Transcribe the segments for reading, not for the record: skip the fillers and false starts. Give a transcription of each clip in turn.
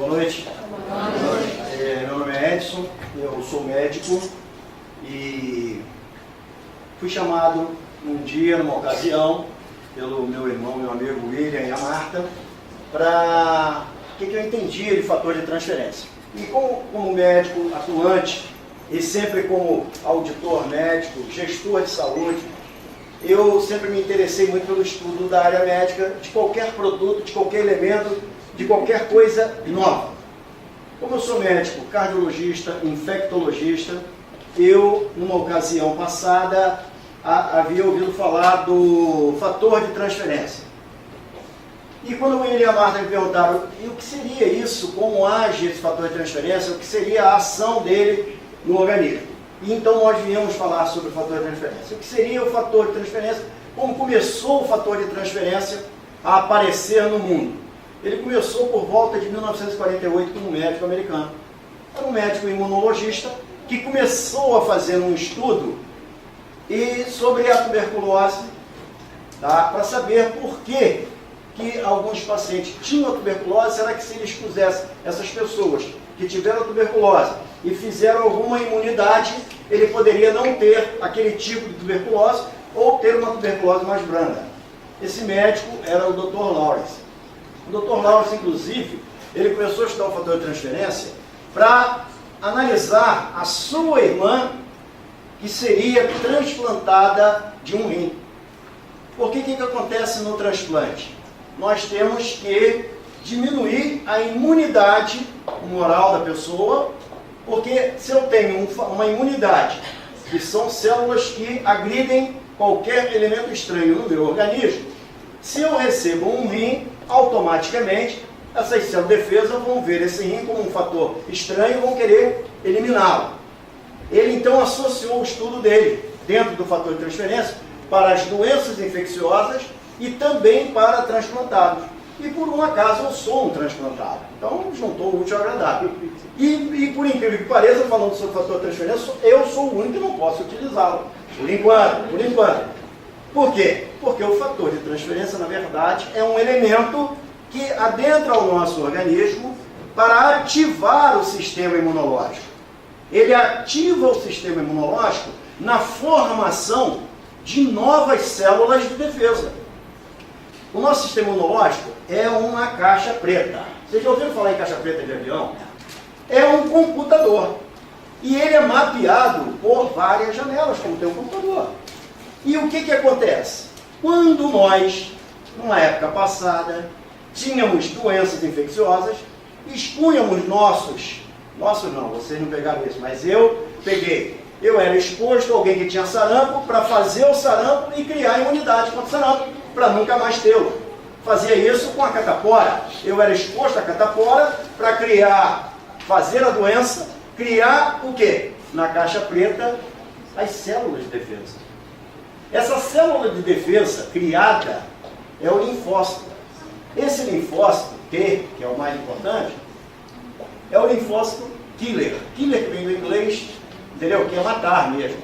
Boa noite. Boa noite. Meu nome é Edson, eu sou médico e fui chamado um dia, numa ocasião, pelo meu irmão, meu amigo William e a Marta, para o que eu entendia de fator de transferência. E como médico atuante, e sempre como auditor médico, gestor de saúde, eu sempre me interessei muito pelo estudo da área médica, de qualquer produto, de qualquer elemento, de qualquer coisa nova. Como eu sou médico, cardiologista, infectologista, eu, numa ocasião passada, havia ouvido falar do fator de transferência. E quando o William e a Marta me perguntaram e o que seria isso, como age esse fator de transferência, o que seria a ação dele no organismo. E então nós viemos falar sobre o fator de transferência. O que seria o fator de transferência, como começou o fator de transferência a aparecer no mundo. Ele começou por volta de 1948 com um médico americano. Era um médico imunologista que começou a fazer um estudo sobre a tuberculose, tá? Para saber por que alguns pacientes tinham a tuberculose. Será que se ele expusesse essas pessoas que tiveram a tuberculose e fizeram alguma imunidade, ele poderia não ter aquele tipo de tuberculose ou ter uma tuberculose mais branda. Esse médico era o Dr. Lawrence. O Dr. Lawrence, inclusive, ele começou a estudar o fator de transferência para analisar a sua irmã, que seria transplantada de um rim. Porque o que acontece no transplante? Nós temos que diminuir a imunidade humoral da pessoa, porque se eu tenho uma imunidade, que são células que agridem qualquer elemento estranho no meu organismo, se eu recebo um rim, automaticamente essas células de defesa vão ver esse rim como um fator estranho e vão querer eliminá-lo. Ele então associou o estudo dele, dentro do fator de transferência, para as doenças infecciosas e também para transplantados. E por um acaso eu sou um transplantado. Então juntou o útil ao agradável. E por incrível que pareça, falando sobre o fator de transferência, eu sou o único que não posso utilizá-lo. Por enquanto. Por quê? Porque o fator de transferência, na verdade, é um elemento que adentra o nosso organismo para ativar o sistema imunológico. Ele ativa o sistema imunológico na formação de novas células de defesa. O nosso sistema imunológico é uma caixa preta. Vocês já ouviram falar em caixa preta de avião? É um computador. E ele é mapeado por várias janelas, como tem um computador. E o que acontece? Quando nós, numa época passada, tínhamos doenças infecciosas, expunhamos nossos não, vocês não pegaram isso, mas eu peguei. Eu era exposto a alguém que tinha sarampo para fazer o sarampo e criar imunidade contra o sarampo, para nunca mais tê-lo. Fazia isso com a catapora. Eu era exposto à catapora para fazer a doença, criar o quê? Na caixa preta, as células de defesa. Essa célula de defesa criada é o linfócito. Esse linfócito T, que é o mais importante, é o linfócito killer. Killer que vem do inglês, entendeu? Que é matar mesmo.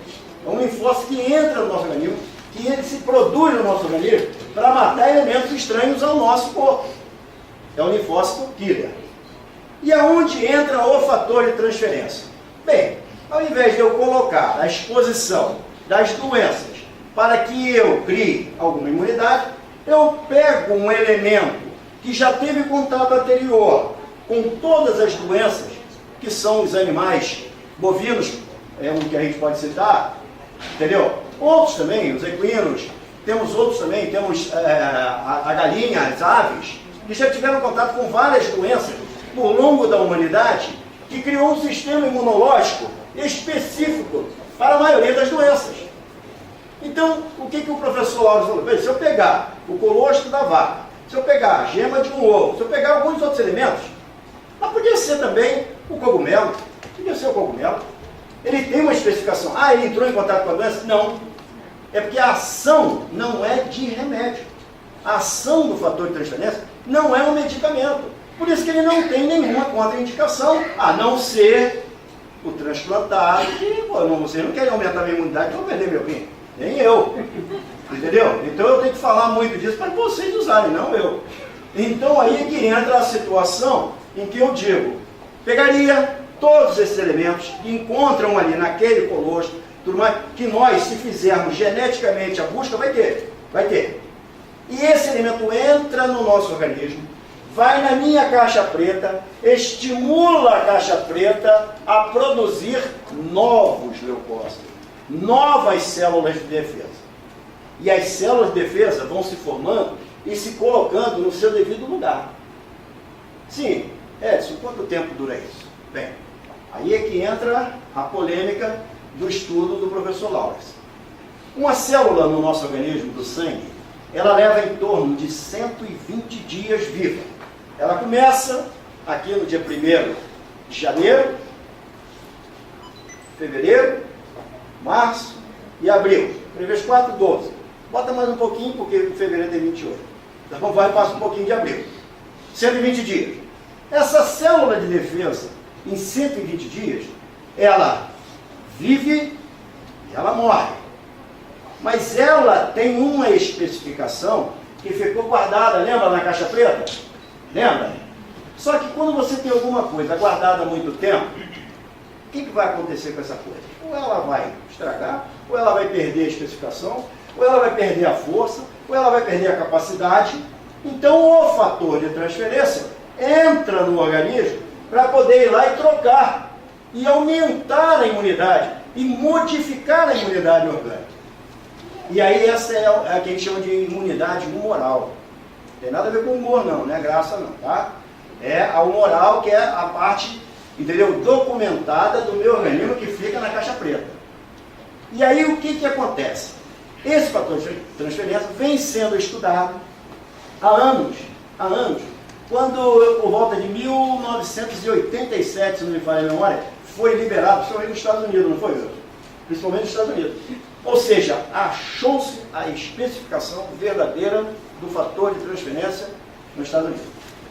É um linfócito que entra no nosso organismo, que ele se produz no nosso organismo para matar elementos estranhos ao nosso corpo. É o linfócito killer. E aonde entra o fator de transferência? Bem, ao invés de eu colocar a exposição das doenças para que eu crie alguma imunidade, eu pego um elemento que já teve contato anterior com todas as doenças, que são os animais bovinos, é um que a gente pode citar, entendeu? Outros também, os equinos, temos outros também, temos a galinha, as aves, que já tiveram contato com várias doenças por longo da humanidade, que criou um sistema imunológico específico para a maioria das doenças. Então, o que o professor Lauro falou? Bem, se eu pegar o colostro da vaca, se eu pegar a gema de um ovo, se eu pegar alguns outros elementos, mas podia ser também o cogumelo, podia ser o cogumelo. Ele tem uma especificação. Ah, ele entrou em contato com a doença? Não. É porque a ação não é de remédio. A ação do fator de transferência não é um medicamento. Por isso que ele não tem nenhuma contraindicação, a não ser o transplantado, que, vocês não querem aumentar a minha imunidade, então eu vou perder meu rim. Nem eu. Entendeu? Então eu tenho que falar muito disso para vocês usarem, não eu. Então aí é que entra a situação em que eu digo, pegaria todos esses elementos que encontram ali naquele colostro, tudo mais, que nós, se fizermos geneticamente a busca, vai ter. E esse elemento entra no nosso organismo, vai na minha caixa preta, estimula a caixa preta a produzir novos leucócitos, novas células de defesa. E as células de defesa vão se formando e se colocando no seu devido lugar. Sim, Edson, quanto tempo dura isso? Bem, aí é que entra a polêmica do estudo do professor Lawrence. Uma célula no nosso organismo, do sangue, ela leva em torno de 120 dias viva. Ela começa aqui no dia 1º de janeiro, fevereiro, março e abril. 1 vezes 4, 12. Bota mais um pouquinho, porque fevereiro tem 28. Então vai, passa um pouquinho de abril. 120 dias. Essa célula de defesa, em 120 dias, ela vive e ela morre. Mas ela tem uma especificação que ficou guardada, lembra na caixa preta? Lembra? Só que quando você tem alguma coisa guardada há muito tempo, o que vai acontecer com essa coisa? Ou ela vai estragar, ou ela vai perder a especificação, ou ela vai perder a força, ou ela vai perder a capacidade. Então o fator de transferência entra no organismo para poder ir lá e trocar, e aumentar a imunidade, e modificar a imunidade orgânica. E aí essa é a que a gente chama de imunidade humoral. Não tem nada a ver com humor não, não é graça não, tá? É a humoral, que é a parte, entendeu, documentada do meu organismo, que fica na caixa preta. E aí o que acontece? Esse fator de transferência vem sendo estudado há anos, quando por volta de 1987, se não me falha a memória, foi liberado, principalmente nos Estados Unidos, não foi? Principalmente nos Estados Unidos. Ou seja, achou-se a especificação verdadeira do fator de transferência nos Estados Unidos.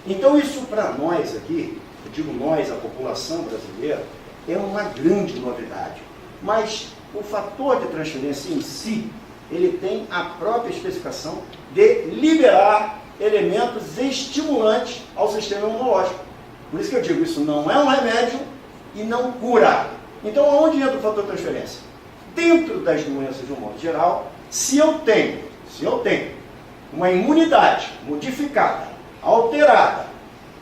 Então isso para nós aqui, eu digo nós, a população brasileira, é uma grande novidade. Mas o fator de transferência em si, ele tem a própria especificação de liberar elementos estimulantes ao sistema imunológico. Por isso que eu digo, isso não é um remédio e não cura. Então, aonde entra o fator de transferência? Dentro das doenças de um modo geral, se eu tenho uma imunidade modificada, alterada,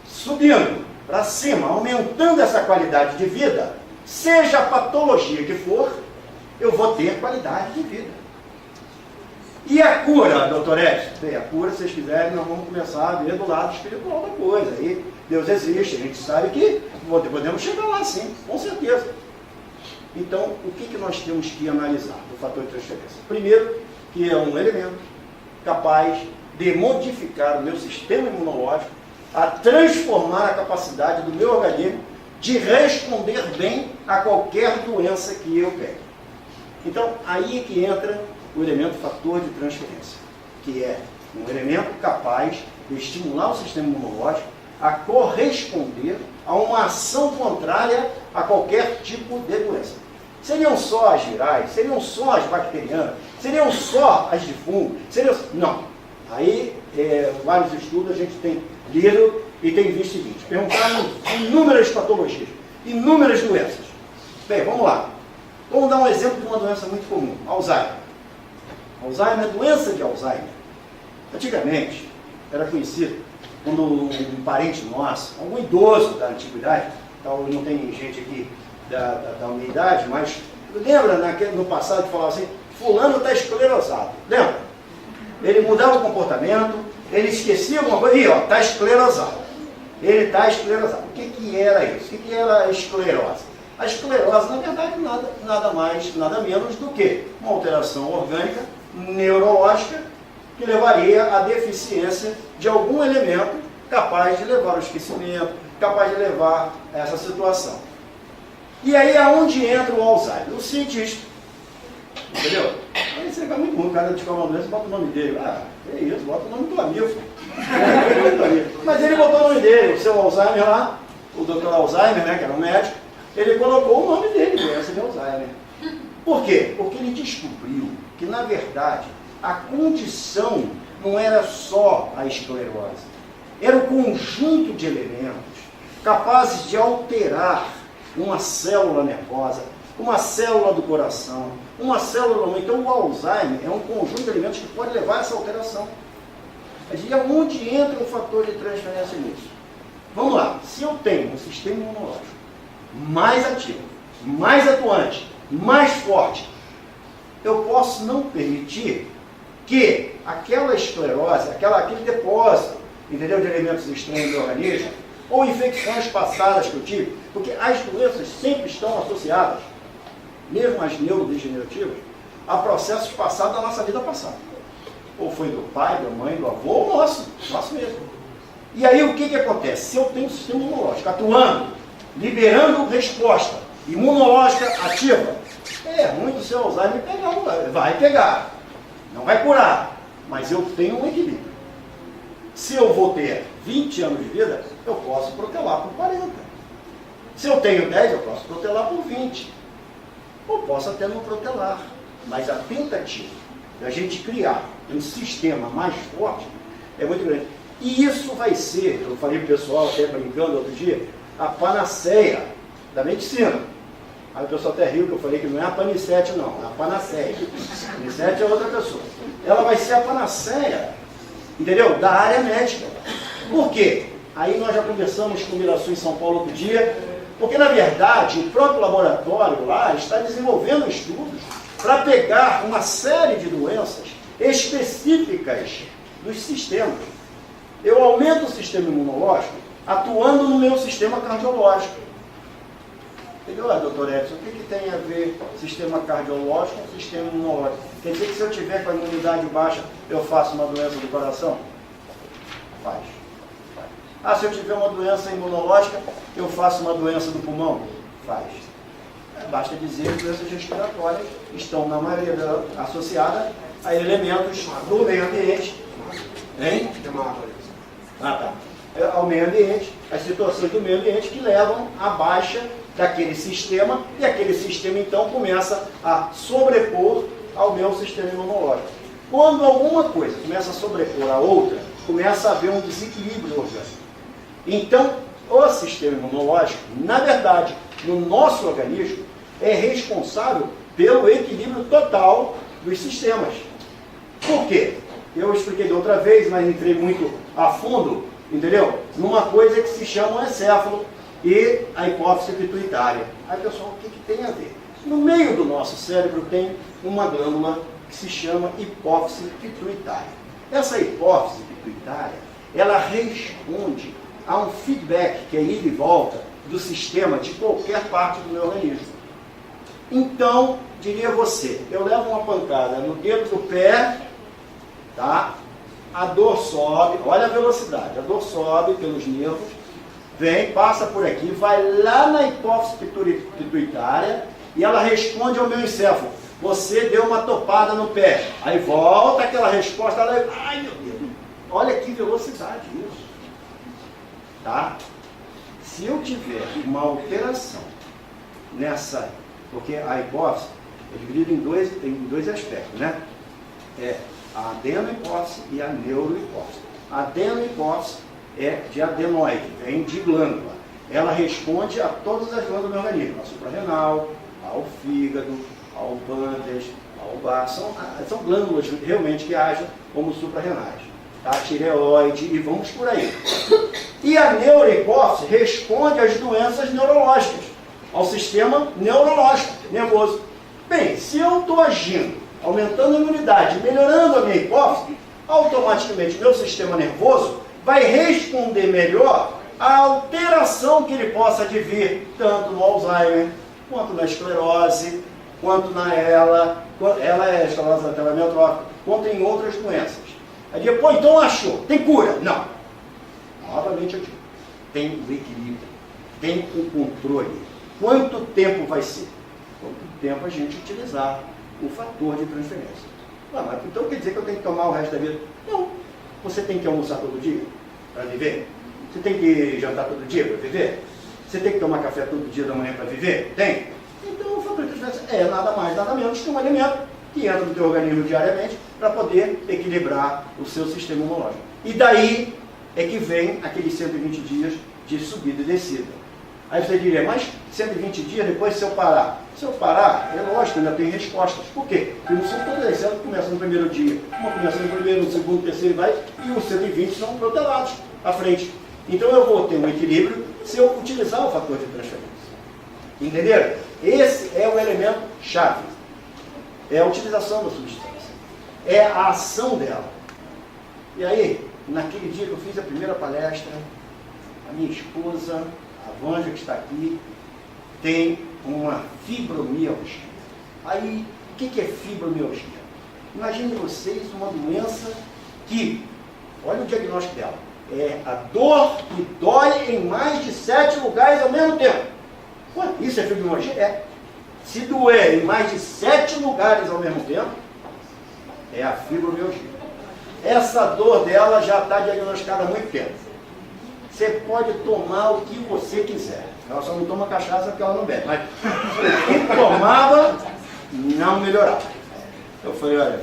subindo para cima, aumentando essa qualidade de vida, seja a patologia que for, eu vou ter qualidade de vida. E a cura, doutor Edson? Bem, a cura, se vocês quiserem, nós vamos começar a ver do lado espiritual da coisa. Aí Deus existe, a gente sabe que podemos chegar lá sim, com certeza. Então, o que nós temos que analisar do fator de transferência? Primeiro, que é um elemento capaz de modificar o meu sistema imunológico, a transformar a capacidade do meu organismo de responder bem a qualquer doença que eu pegue. Então, aí é que entra o elemento fator de transferência, que é um elemento capaz de estimular o sistema imunológico a corresponder a uma ação contrária a qualquer tipo de doença. Seriam só as virais, seriam só as bacterianas, seriam só as de fungo, não. Aí, vários estudos a gente tem lido e tem visto o seguinte, perguntaram inúmeras patologias, inúmeras doenças. Bem, vamos lá. Vamos dar um exemplo de uma doença muito comum, Alzheimer. Alzheimer, doença de Alzheimer. Antigamente, era conhecido quando um parente nosso, algum idoso da antiguidade, tal, não tem gente aqui da minha idade, mas lembra no passado que falava assim, fulano está esclerosado, lembra? Ele mudava o comportamento, ele esquecia alguma coisa, e está esclerosado. Ele está esclerosado. O que era isso? O que era a esclerose? A esclerose, na verdade, nada mais, nada menos do que uma alteração orgânica, neurológica, que levaria à deficiência de algum elemento capaz de levar ao esquecimento, capaz de levar a essa situação. E aí, aonde entra o Alzheimer? O cientista. Entendeu? Aí você fica muito ruim, o cara descobre uma doença, bota o nome dele. Ah, é isso, bota o nome do amigo. Mas ele botou o nome dele, o seu Alzheimer lá, o Dr. Alzheimer, né, que era um médico, ele colocou o nome dele, doença de Alzheimer. Por quê? Porque ele descobriu que, na verdade, a condição não era só a esclerose, era o conjunto de elementos capazes de alterar uma célula nervosa, uma célula do coração, uma célula... Então o Alzheimer é um conjunto de elementos que pode levar a essa alteração. E onde entra um fator de transferência nisso? Vamos lá, se eu tenho um sistema imunológico mais ativo, mais atuante, mais forte, eu posso não permitir que aquela esclerose, aquele depósito, entendeu, de elementos estranhos do organismo, ou infecções passadas que eu tive, porque as doenças sempre estão associadas, mesmo as neurodegenerativas, a processos passados da nossa vida passada. Ou foi do pai, da mãe, do avô, ou nosso mesmo. E aí o que acontece? Se eu tenho um sistema imunológico atuando, liberando resposta imunológica ativa, é ruim do seu Alzheimer pegar, vai pegar, não vai curar, mas eu tenho um equilíbrio. Se eu vou ter 20 anos de vida, eu posso protelar por 40. Se eu tenho 10, eu posso protelar por 20. Ou posso até não protelar. Mas a tentativa da gente criar um sistema mais forte é muito grande. E isso vai ser, eu falei para o pessoal até brincando outro dia, a panaceia da medicina. Aí o pessoal até riu que eu falei que não é a panicete não, é a panaceia. A panicete é outra pessoa. Ela vai ser a panaceia, entendeu? Da área médica. Por quê? Aí nós já conversamos com o Miraçu em São Paulo outro dia, porque na verdade o próprio laboratório lá está desenvolvendo estudos para pegar uma série de doenças específicas dos sistemas. Eu aumento o sistema imunológico atuando no meu sistema cardiológico. Entendeu, doutor Edson? O que tem a ver sistema cardiológico com sistema imunológico? Quer dizer que se eu tiver com a imunidade baixa, eu faço uma doença do coração? Faz. Ah, se eu tiver uma doença imunológica, eu faço uma doença do pulmão? Faz. Basta dizer que doenças respiratórias estão, na maioria delas, associadas a elementos do meio ambiente. Hein? Ao meio ambiente, as situações do meio ambiente que levam à baixa daquele sistema, e aquele sistema então começa a sobrepor ao meu sistema imunológico. Quando alguma coisa começa a sobrepor a outra, começa a haver um desequilíbrio orgânico. Então, o sistema imunológico, na verdade, no nosso organismo, é responsável pelo equilíbrio total dos sistemas. Por quê? Eu expliquei da outra vez, mas entrei muito a fundo, entendeu? Numa coisa que se chama o encéfalo e a hipófise pituitária. Aí, pessoal, o que tem a ver? No meio do nosso cérebro tem uma glândula que se chama hipófise pituitária. Essa hipófise pituitária, ela responde a um feedback, que é ida e volta, do sistema de qualquer parte do meu organismo. Então, diria você, eu levo uma pancada no dedo do pé, tá? A dor sobe, olha a velocidade, a dor sobe pelos nervos, vem, passa por aqui, vai lá na hipófise pituitária e ela responde ao meu encéfalo. Você deu uma topada no pé. Aí volta aquela resposta, ela... Ai, meu Deus, olha que velocidade isso. Tá? Se eu tiver uma alteração nessa... Porque a hipófise é dividida em dois aspectos, né? É a adenohipófise e a neurohipófise. A adenohipófise é de adenoide, vem de glândula. Ela responde a todas as glândulas do meu organismo, a suprarrenal, ao fígado, ao pâncreas, ao baço. São glândulas realmente que agem como suprarrenais. A tireoide e vamos por aí. E a neurohipófise responde às doenças neurológicas, ao sistema neurológico, nervoso. Bem, se eu estou agindo, aumentando a imunidade, melhorando a minha hipófise, automaticamente meu sistema nervoso vai responder melhor à alteração que ele possa advir, tanto no Alzheimer, quanto na esclerose, quanto na ela é esclerose lateral amiotrófica, quanto em outras doenças. Aí depois, então achou, tem cura? Não. Novamente eu digo, tem o equilíbrio, tem o controle. Quanto tempo vai ser? Quanto tempo a gente utilizar o fator de transferência. Não, mas então quer dizer que eu tenho que tomar o resto da vida? Não. Você tem que almoçar todo dia para viver? Você tem que jantar todo dia para viver? Você tem que tomar café todo dia da manhã para viver? Tem? Então o fator de transferência é nada mais, nada menos que um alimento que entra no teu organismo diariamente para poder equilibrar o seu sistema imunológico. E daí é que vem aqueles 120 dias de subida e descida. Aí você diria, mas 120 dias depois se eu parar? Se eu parar, é lógico, ainda tem respostas. Por quê? Porque não são todas as células que começam no primeiro dia. Uma começa no primeiro, no segundo, no terceiro e vai, e os 120 são protelados à frente. Então eu vou ter um equilíbrio se eu utilizar o fator de transferência. Entenderam? Esse é o elemento chave. É a utilização da substância. É a ação dela. E aí, naquele dia que eu fiz a primeira palestra, a minha esposa, a Vânia, que está aqui, tem uma fibromialgia. Aí, o que é fibromialgia? Imagine vocês uma doença que, olha o diagnóstico dela, é a dor que dói em mais de 7 lugares ao mesmo tempo. Ué, isso é fibromialgia? É. Se doer em mais de 7 lugares ao mesmo tempo, é a fibromialgia. Essa dor dela já está diagnosticada há muito tempo. Você pode tomar o que você quiser. Ela só não toma cachaça porque ela não bebe. Mas quem tomava, não melhorava. Eu falei, olha,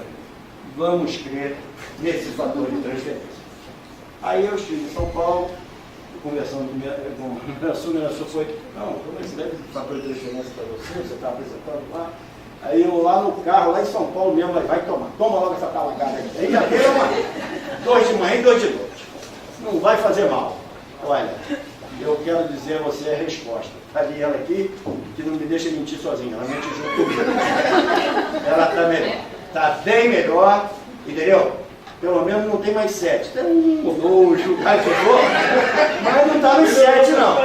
vamos crer nesse fator de transferência. Aí eu estive em São Paulo, conversando com a sua foi, não, como é que deve fator de transferência para você está apresentando lá. Aí eu lá no carro, lá em São Paulo mesmo, vai tomar, toma logo essa talagada aí. Aí já deu uma, 2 de manhã e 2 de noite. Não vai fazer mal. Olha, eu quero dizer a você a resposta. Está ali ela aqui, que não me deixa mentir sozinha, ela mente junto comigo. Ela está melhor, está bem melhor, entendeu? Pelo menos não tem mais 7. Tem 1 ou 2 lugares que eu vou, mas não está nos 7 não.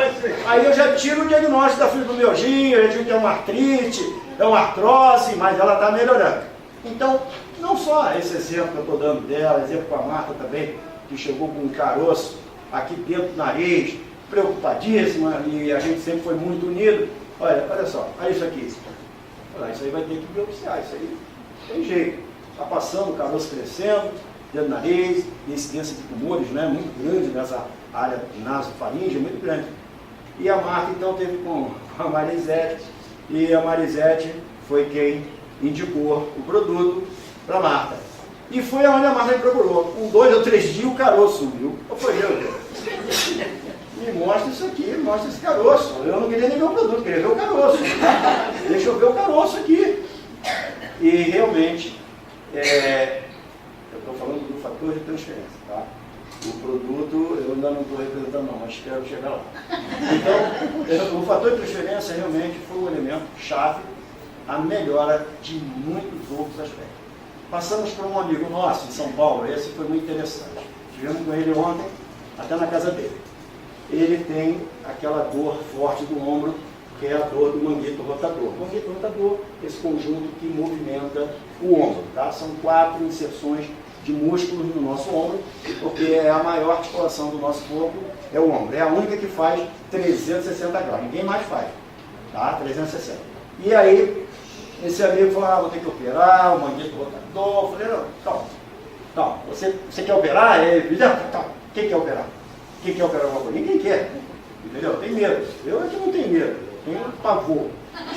Aí eu já tiro o diagnóstico da fibromialgia, eu digo que é uma artrite, é uma artrose, mas ela está melhorando. Então, não só esse exemplo que eu estou dando dela, exemplo com a Marta também, que chegou com um caroço aqui dentro do nariz, preocupadíssima, e a gente sempre foi muito unido. Olha só, olha isso aqui. Olha, isso aí vai ter que biopsiar, isso aí tem jeito. Está passando, o caroço crescendo, dentro do nariz, incidência de tumores, né, muito grande nessa área nasofaríngea, muito grande. E a Marta então teve com a Marisete, e a Marisete foi quem indicou o produto para a Marta. E foi aonde a Marta me procurou. Com 2 ou 3 dias o caroço sumiu. Eu falei, meu Deus, me mostra isso aqui, me mostra esse caroço. Eu não queria nem ver o produto, queria ver o caroço. Deixa eu ver o caroço aqui. E realmente, eu estou falando do fator de transferência, tá? O produto eu ainda não estou representando não, mas espero chegar lá. Então, o fator de transferência realmente foi um elemento chave à melhora de muitos outros aspectos. Passamos por um amigo nosso em São Paulo, esse foi muito interessante. Estivemos com ele ontem, até na casa dele. Ele tem aquela dor forte do ombro, que é a dor do manguito rotador. O manguito rotador, esse conjunto que movimenta o ombro, tá? São 4 inserções de músculos no nosso ombro, porque é a maior articulação do nosso corpo, é o ombro. É a única que faz 360 graus, ninguém mais faz, tá? 360. E aí, esse amigo falou, vou ter que operar, o manguito rotador. Eu falei, não, calma, você quer operar? Ele calma, quem quer operar? Quem quer operar alguma coisa? Ninguém quer, entendeu? Tem medo. Eu é que não tenho medo, eu tenho pavor.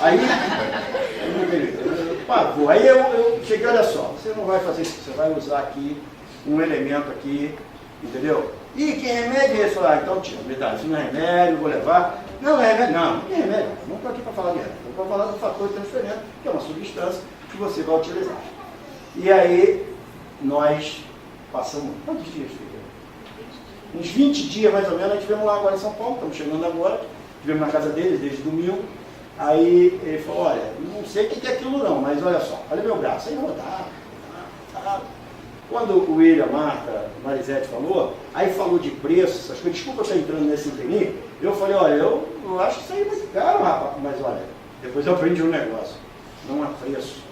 Aí, eu não tenho medo, pavor. Aí eu cheguei, olha só, você não vai fazer isso, você vai usar aqui um elemento aqui, entendeu? E que remédio é esse? Então tira, verdade, isso não é remédio, vou levar. Não é remédio, não é remédio. Não estou aqui para falar de remédio, estou para falar do fator de transferência, que é uma substância que você vai utilizar. E aí, nós passamos, quantos dias, filho? Uns 20 dias mais ou menos, nós estivemos lá agora em São Paulo, estamos chegando agora, estivemos na casa deles desde domingo. Aí ele falou, olha, não sei o que é aquilo não, mas olha só, olha meu braço, aí rodava. Quando o William, a Marta, a Marisete falou, aí falou de preço, essas coisas, desculpa eu estar entrando nesse inteirinho, eu falei, olha, eu acho que isso aí é muito caro, rapaz, mas olha, depois eu aprendi um negócio, não há preço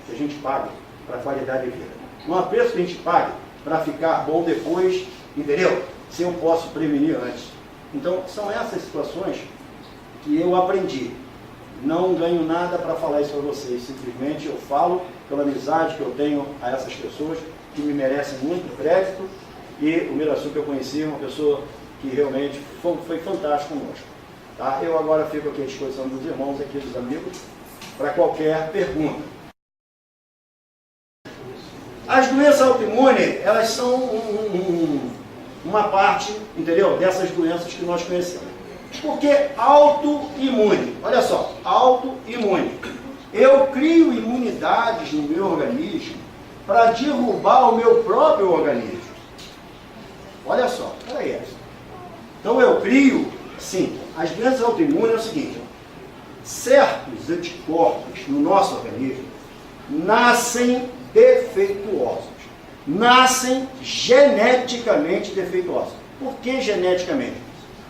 que a gente pague para qualidade de vida, não há preço que a gente pague para ficar bom depois, entendeu? Se eu posso prevenir antes. Então, são essas situações que eu aprendi. Não ganho nada para falar isso para vocês, simplesmente eu falo pela amizade que eu tenho a essas pessoas que me merecem muito crédito, e o Miraçu que eu conheci é uma pessoa que realmente foi fantástico conosco. Tá? Eu agora fico aqui à disposição dos irmãos, aqui dos amigos, para qualquer pergunta. As doenças autoimunes, elas são uma parte, entendeu, dessas doenças que nós conhecemos. Porque autoimune, olha só, autoimune. Eu crio imunidades no meu organismo para derrubar o meu próprio organismo. Olha só, peraí. Então eu crio, sim, as doenças autoimunes é o seguinte, certos anticorpos no nosso organismo nascem defeituosos, nascem geneticamente defeituosos. Por que geneticamente?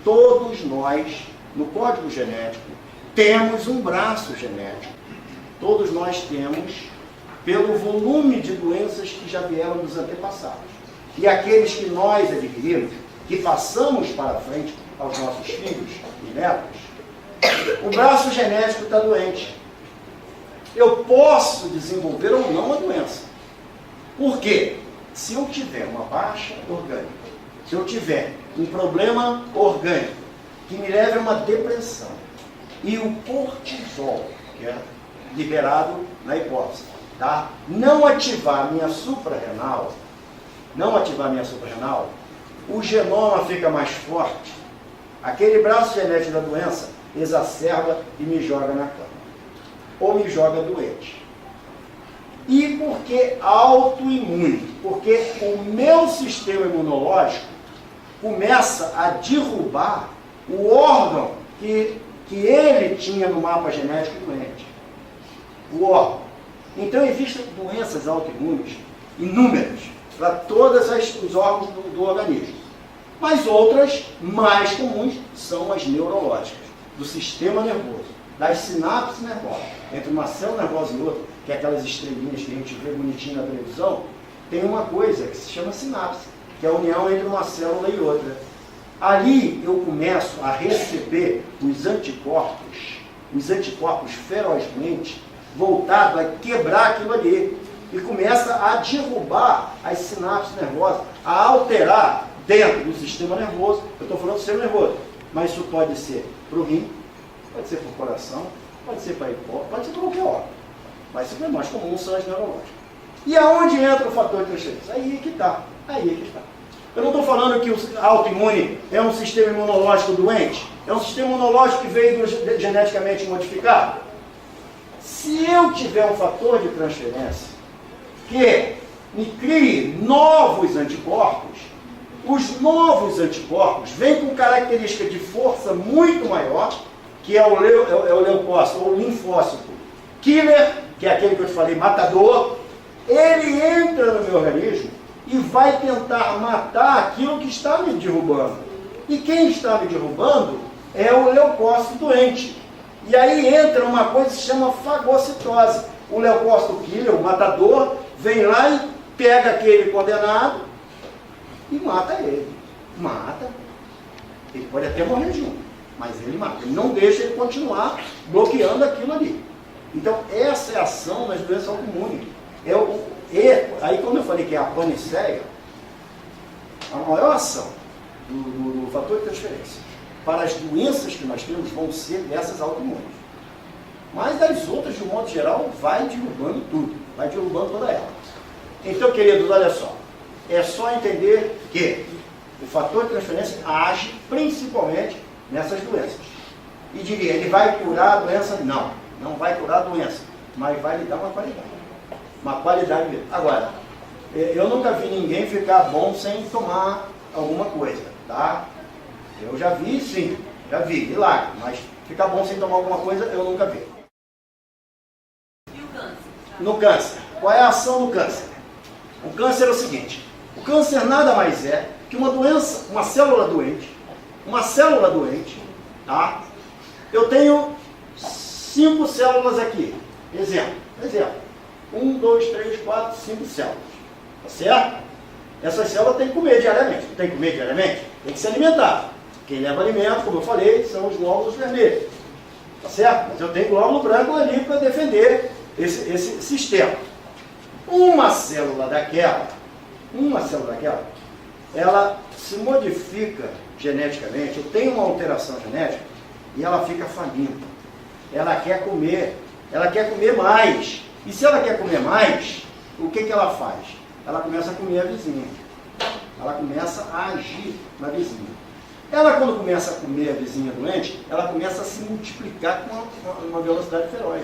Todos nós, no código genético, temos um braço genético. Todos nós temos, pelo volume de doenças que já vieram dos antepassados. E aqueles que nós adquirimos, que passamos para frente aos nossos filhos e netos, o braço genético está doente. Eu posso desenvolver ou não a doença. Por quê? Se eu tiver uma baixa orgânica, se eu tiver um problema orgânico que me leve a uma depressão, e o cortisol, que é liberado na hipófise, tá? não ativar minha suprarrenal, o genoma fica mais forte, aquele braço genético da doença exacerba e me joga na cama, ou me joga doente. E por que autoimune? Porque o meu sistema imunológico começa a derrubar o órgão que ele tinha no mapa genético doente. O órgão. Então existem doenças autoimunes inúmeras para todos os órgãos do organismo. Mas outras, mais comuns, são as neurológicas, do sistema nervoso, das sinapses nervosas. Entre uma célula nervosa e outra, que é aquelas estrelinhas que a gente vê bonitinho na televisão, tem uma coisa que se chama sinapse, que é a união entre uma célula e outra. Ali eu começo a receber os anticorpos ferozmente voltados a quebrar aquilo ali. E começa a derrubar as sinapses nervosas, a alterar dentro do sistema nervoso. Eu estou falando do sistema nervoso, mas isso pode ser para o rim, pode ser para o coração, pode ser para a hipófise, pode ser para qualquer órgão. Mas o mais comum são as neurológicas. E aonde entra o fator de transferência? Aí é que está. Eu não estou falando que o autoimune é um sistema imunológico doente, é um sistema imunológico que veio geneticamente modificado. Se eu tiver um fator de transferência que me crie novos anticorpos, os novos anticorpos vêm com característica de força muito maior, que é o leucócito, ou o linfócito killer, que é aquele que eu te falei, matador. Ele entra no meu organismo e vai tentar matar aquilo que está me derrubando. E quem está me derrubando é o leucócito doente. E aí entra uma coisa que se chama fagocitose. O leucócito killer, o matador, vem lá e pega aquele condenado e mata ele. Mata. Ele pode até morrer junto, mas ele mata. Ele não deixa ele continuar bloqueando aquilo ali. Então, essa é a ação das doenças autoimunes. Aí, quando eu falei que é a paniceia, a maior ação do fator de transferência para as doenças que nós temos vão ser dessas autoimunes. Mas das outras, de um modo geral, vai derrubando tudo, vai derrubando toda ela. Então, queridos, olha só, é só entender que o fator de transferência age principalmente nessas doenças. E diria, ele vai curar a doença? Não, não vai curar a doença, mas vai lhe dar uma qualidade. Uma qualidade mesmo. Agora, eu nunca vi ninguém ficar bom sem tomar alguma coisa, tá? Eu já vi, sim, milagre, mas ficar bom sem tomar alguma coisa, eu nunca vi. E o câncer? No câncer, qual é a ação do câncer? O câncer é o seguinte, o câncer nada mais é que uma doença, uma célula doente, tá? Eu tenho 5 células aqui, exemplo. 1, 2, 3, 4, 5 células. Tá certo? Essas células têm que comer diariamente. Não tem que comer diariamente? Tem que se alimentar. Quem leva alimento, como eu falei, são os glóbulos vermelhos. Tá certo? Mas eu tenho glóbulo branco ali para defender esse sistema. Uma célula daquela, ela se modifica geneticamente. Eu tenho uma alteração genética e ela fica faminta. Ela quer comer mais. E se ela quer comer mais, o que ela faz? Ela começa a comer a vizinha. ela começa a agir na vizinha. Ela, quando começa a comer a vizinha doente, ela começa a se multiplicar com uma velocidade feroz.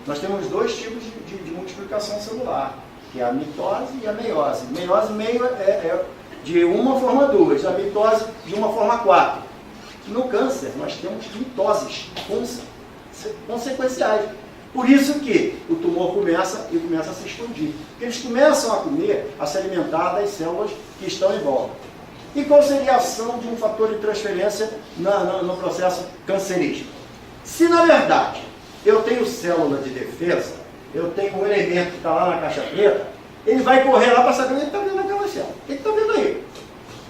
Nós temos dois tipos de multiplicação celular, que é a mitose e a meiose. Meiose meio é de uma forma 2, a mitose de uma forma 4. No câncer, nós temos mitoses consequenciais. Por isso que o tumor começa a se expandir. Eles começam a comer, a se alimentar das células que estão em volta. E qual seria a ação de um fator de transferência no processo cancerígeno? Se, na verdade, eu tenho célula de defesa, eu tenho um elemento que está lá na caixa preta, ele vai correr lá para saber o que está vendo naquela célula. O que está vendo aí?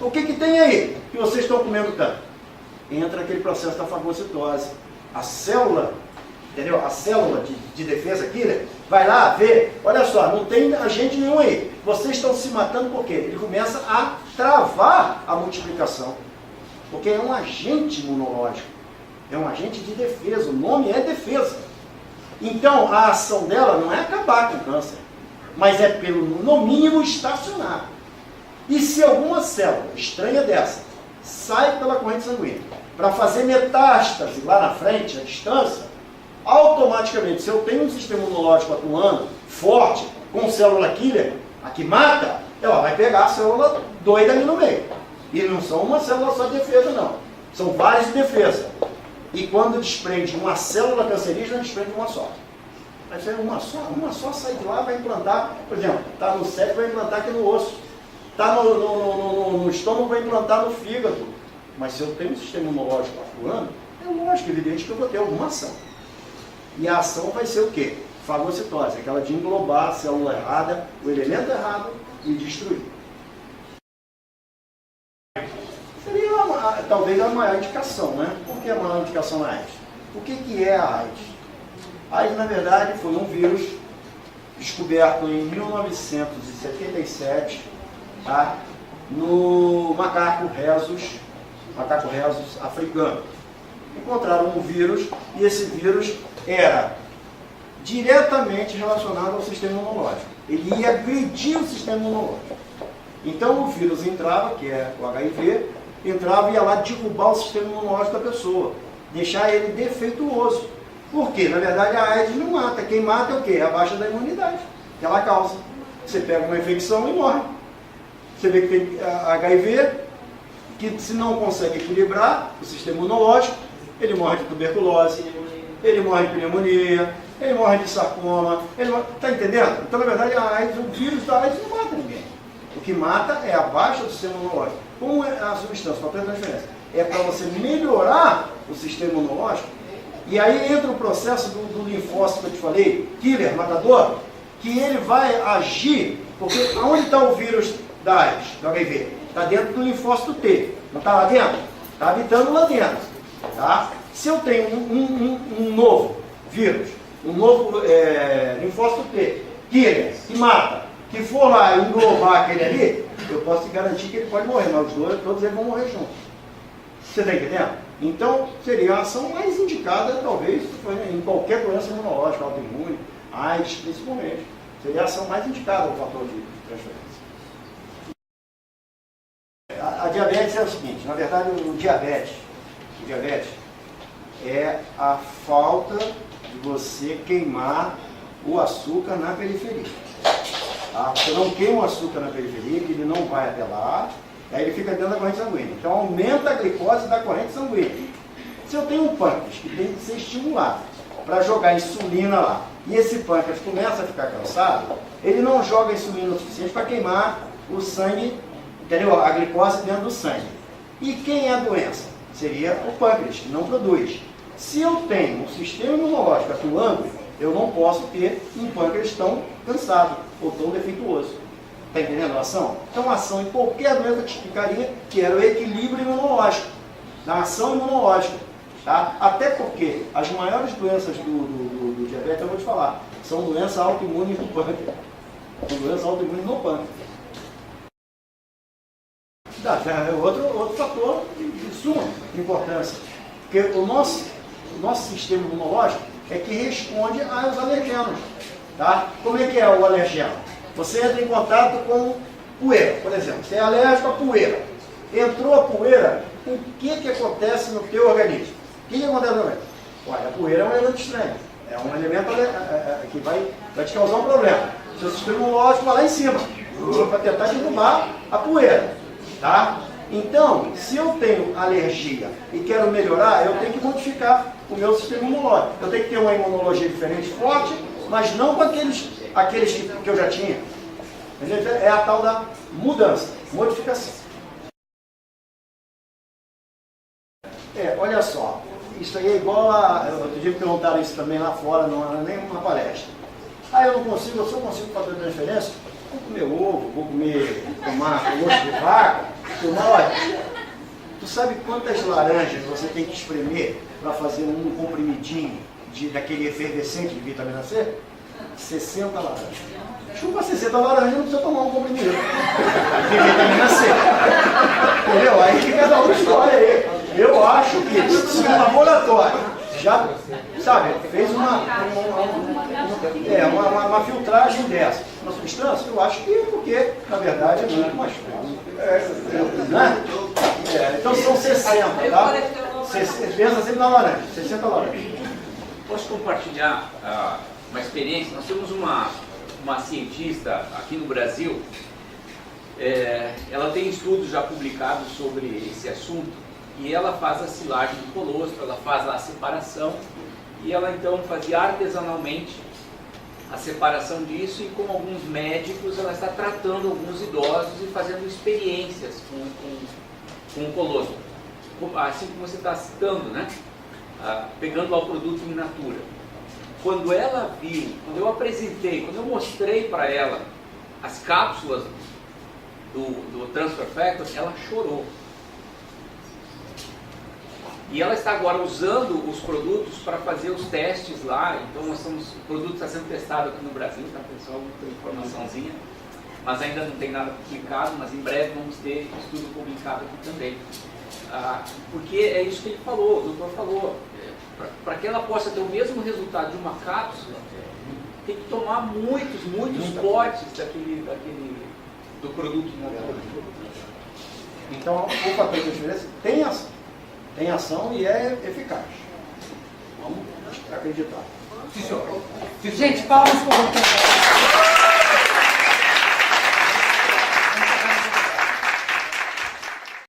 O que tem aí que vocês estão comendo tanto? Entra aquele processo da fagocitose. A célula, entendeu? A célula de defesa killer vai lá ver, olha só, não tem agente nenhum aí. Vocês estão se matando por quê? Ele começa a travar a multiplicação. Porque é um agente imunológico. É um agente de defesa. O nome é defesa. Então, a ação dela não é acabar com o câncer, mas é no mínimo, estacionar. E se alguma célula estranha dessa sai pela corrente sanguínea para fazer metástase lá na frente, à distância, automaticamente, se eu tenho um sistema imunológico atuando forte, com célula killer, a que mata, ela vai pegar a célula doida ali no meio. E não são uma célula só de defesa, não. São várias de defesa. E quando desprende uma célula cancerígena, desprende uma só. Vai ser uma só sai de lá, vai implantar, por exemplo, está no cérebro, vai implantar aqui no osso. Está no estômago, vai implantar no fígado. Mas se eu tenho um sistema imunológico atuando, é lógico, evidente que eu vou ter alguma ação. E a ação vai ser o quê? Fagocitose, aquela de englobar a célula errada, o elemento errado e destruir. Seria talvez a maior indicação, né? Por que a maior indicação na AIDS? O que é a AIDS? A AIDS, na verdade, foi um vírus descoberto em 1977, tá? No macaco rhesus africano. Encontraram um vírus e esse vírus era diretamente relacionado ao sistema imunológico. Ele ia agredir o sistema imunológico. Então o vírus entrava, que é o HIV, entrava e ia lá derrubar o sistema imunológico da pessoa, deixar ele defeituoso. Por quê? Na verdade a AIDS não mata. Quem mata é o quê? É a baixa da imunidade que ela causa. Você pega uma infecção e morre. Você vê que tem HIV, que se não consegue equilibrar o sistema imunológico, ele morre de tuberculose, ele morre de pneumonia, ele morre de sarcoma, está entendendo? Então, na verdade, a AIDS, o vírus da AIDS não mata ninguém. O que mata é a baixa do sistema imunológico. Como é a substância, qual é a diferença? É para você melhorar o sistema imunológico, e aí entra o processo do linfócito que eu te falei, killer, matador, que ele vai agir, porque onde está o vírus da AIDS, do HIV? Está dentro do linfócito T. Não está lá dentro? Está habitando lá dentro. Tá? Se eu tenho um novo vírus, um novo linfócito T, killer, que mata, que for lá e englobar aquele ali, eu posso te garantir que ele pode morrer, mas os dois, todos eles vão morrer juntos. Você está entendendo? Então, seria a ação mais indicada, talvez, em qualquer doença imunológica, autoimune, AIDS principalmente. Seria a ação mais indicada ao fator de transferência. A diabetes é o seguinte, na verdade o diabetes é a falta de você queimar o açúcar na periferia. Tá? Você não queima o açúcar na periferia, que ele não vai até lá, aí ele fica dentro da corrente sanguínea. Então aumenta a glicose da corrente sanguínea. Se eu tenho um pâncreas que tem que ser estimulado para jogar insulina lá, e esse pâncreas começa a ficar cansado, ele não joga insulina o suficiente para queimar o sangue, entendeu? A glicose dentro do sangue. E quem é a doença? Seria o pâncreas, que não produz. Se eu tenho um sistema imunológico atuando, eu não posso ter um pâncreas tão cansado ou tão defeituoso. Está entendendo a ação? Então a ação em qualquer doença que explicaria que era o equilíbrio imunológico, na ação imunológica. Tá? Até porque as maiores doenças do diabetes, eu vou te falar, são doenças autoimunes do pâncreas. São doenças autoimunes no pâncreas. É outro fator de suma importância. Porque o nosso sistema imunológico é que responde aos alergenos. Tá? Como é que é o alergeno? Você entra em contato com Poeira, por exemplo. Você é alérgico à poeira. Entrou a poeira, o que acontece no teu organismo? O que acontece no organismo? Olha, a poeira é um elemento estranho. É um elemento que vai te causar um problema. Seu sistema imunológico vai lá em cima para tentar derrubar a poeira. Tá? Então, se eu tenho alergia e quero melhorar, eu tenho que modificar o meu sistema imunológico. Eu tenho que ter uma imunologia diferente, forte, mas não com aqueles que eu já tinha. É a tal da mudança, modificação. Olha só, isso aí é igual a... Outro dia me perguntaram isso também lá fora, não era nem uma palestra. Eu não consigo, eu só consigo fazer transferência. Vou comer ovo, tomar osso de vaca, olha, tu sabe quantas laranjas você tem que espremer para fazer um comprimidinho daquele efervescente de vitamina C? 60 laranjas. Chupa 60 laranjas, não precisa tomar um comprimido de vitamina C. Entendeu? Aí fica da outra história aí. Eu acho que se o laboratório já, sabe, fez uma filtragem dessa, uma substância, eu acho que porque, na verdade, é muito mais fácil. Né? Então são 60, tá? Pensa sempre na laranja, 60 laranjas. Posso compartilhar uma experiência? Nós temos uma cientista aqui no Brasil, ela tem estudos já publicados sobre esse assunto, e ela faz a silagem do colostro, ela faz a separação, e ela então fazia artesanalmente a separação disso, e com alguns médicos ela está tratando alguns idosos e fazendo experiências com o colostro. Assim como você está citando, né? Pegando lá o produto in natura. Quando ela viu, quando eu apresentei, quando eu mostrei para ela as cápsulas do Transfer Factor, ela chorou. E ela está agora usando os produtos para fazer os testes lá. Então o produto está sendo testado aqui no Brasil, tá pessoal? Muita informaçãozinha. Mas ainda não tem nada publicado, mas em breve vamos ter estudo publicado aqui também. Porque é isso que ele falou, o doutor falou. Para que ela possa ter o mesmo resultado de uma cápsula, tem que tomar muitos potes do produto natural. Então, o fator de diferença tem ação e é eficaz. Vamos acreditar. Gente, palmas para o doutor.